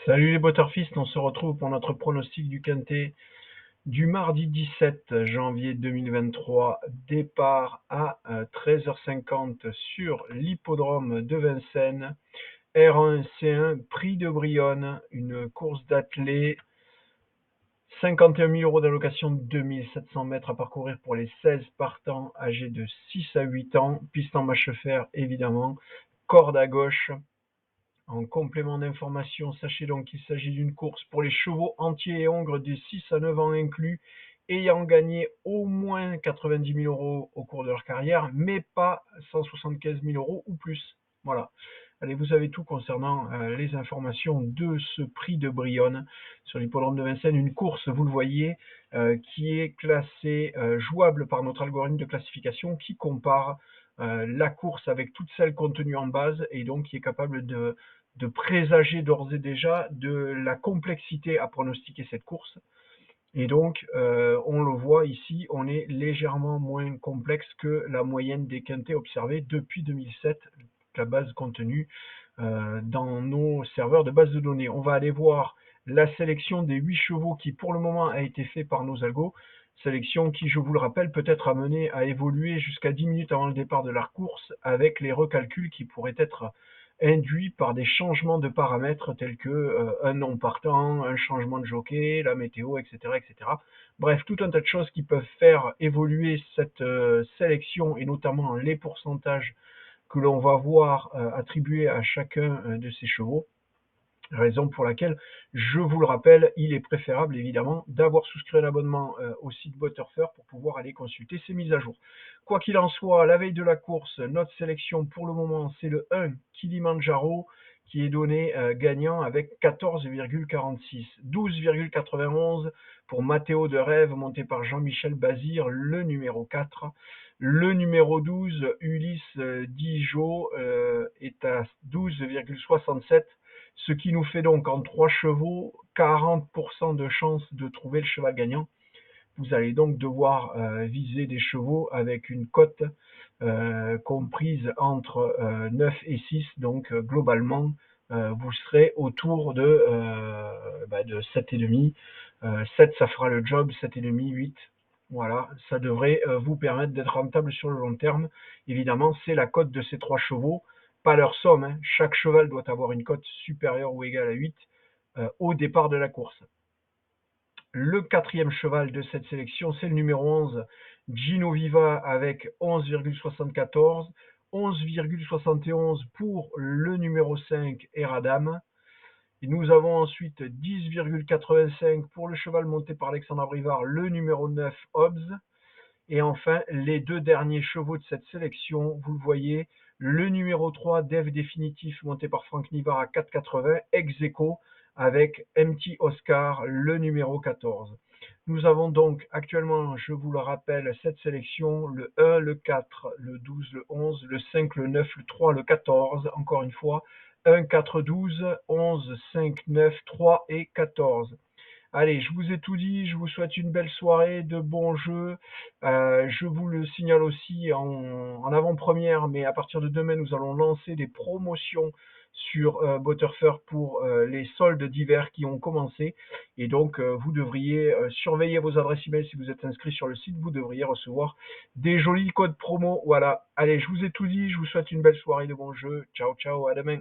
Salut les Butterfist, on se retrouve pour notre pronostic du Quintet du mardi 17 janvier 2023. Départ à 13h50 sur l'hippodrome de Vincennes. R1C1, Prix de Brionne, une course d'athlée. 51 000 euros d'allocation, 2700 mètres à parcourir pour les 16 partants âgés de 6 à 8 ans. Piste en mâche-fer évidemment, corde à gauche. En complément d'information, sachez donc qu'il s'agit d'une course pour les chevaux entiers et hongres des 6 à 9 ans inclus, ayant gagné au moins 90 000 euros au cours de leur carrière, mais pas 175 000 euros ou plus. Voilà. Allez, vous avez tout concernant les informations de ce prix de Brionne sur l'hippodrome de Vincennes. Une course, vous le voyez, qui est classée jouable par notre algorithme de classification qui compare la course avec toutes celles contenues en base et donc qui est capable de présager d'ores et déjà de la complexité à pronostiquer cette course. Et donc, on le voit ici, on est légèrement moins complexe que la moyenne des quintets observés depuis 2007, la base contenue dans nos serveurs de base de données. On va aller voir la sélection des 8 chevaux qui, pour le moment, a été fait par nos algos. Sélection qui, je vous le rappelle, peut être amenée à évoluer jusqu'à 10 minutes avant le départ de la course avec les recalculs qui pourraient être induits par des changements de paramètres tels que un non partant, un changement de jockey, la météo, etc., etc. Bref, tout un tas de choses qui peuvent faire évoluer cette sélection et notamment les pourcentages que l'on va voir attribués à chacun de ces chevaux. Raison pour laquelle, je vous le rappelle, il est préférable évidemment d'avoir souscrit un abonnement au site Butterfer pour pouvoir aller consulter ces mises à jour. Quoi qu'il en soit, la veille de la course, notre sélection pour le moment, c'est le 1 Kilimanjaro qui est donné gagnant avec 14,46. 12,91 pour Matteo de Rêve, monté par Jean-Michel Bazir, le numéro 4. Le numéro 12, Ulysse Dijon, est à 12,67. Ce qui nous fait donc en 3 chevaux 40% de chance de trouver le cheval gagnant. Vous allez donc devoir viser des chevaux avec une cote comprise entre 9 et 6. Donc globalement, vous serez autour de 7,5. 7, ça fera le job, 7,5, 8. Voilà, ça devrait vous permettre d'être rentable sur le long terme. Évidemment, c'est la cote de ces 3 chevaux, pas leur somme. Hein. Chaque cheval doit avoir une cote supérieure ou égale à 8 au départ de la course. Le quatrième cheval de cette sélection, c'est le numéro 11, Gino Viva, avec 11,74. 11,71 pour le numéro 5, Eradam. Et nous avons ensuite 10,85 pour le cheval monté par Alexandre Brivard, le numéro 9, Hobbs. Et enfin, les deux derniers chevaux de cette sélection, vous le voyez, le numéro 3, Dev Définitif, monté par Franck Nivard à 4,80, ex aequo, avec MT Oscar, le numéro 14. Nous avons donc actuellement, je vous le rappelle, cette sélection, le 1, le 4, le 12, le 11, le 5, le 9, le 3, le 14, encore une fois, 1, 4, 12, 11, 5, 9, 3 et 14. Allez, je vous ai tout dit, je vous souhaite une belle soirée, de bons jeux. Je vous le signale aussi en avant-première, mais à partir de demain, nous allons lancer des promotions sur Butterfer pour les soldes d'hiver qui ont commencé. Et donc, vous devriez surveiller vos adresses email si vous êtes inscrit sur le site. Vous devriez recevoir des jolis codes promo. Voilà. Allez, je vous ai tout dit, je vous souhaite une belle soirée, de bons jeux. Ciao, ciao, à demain.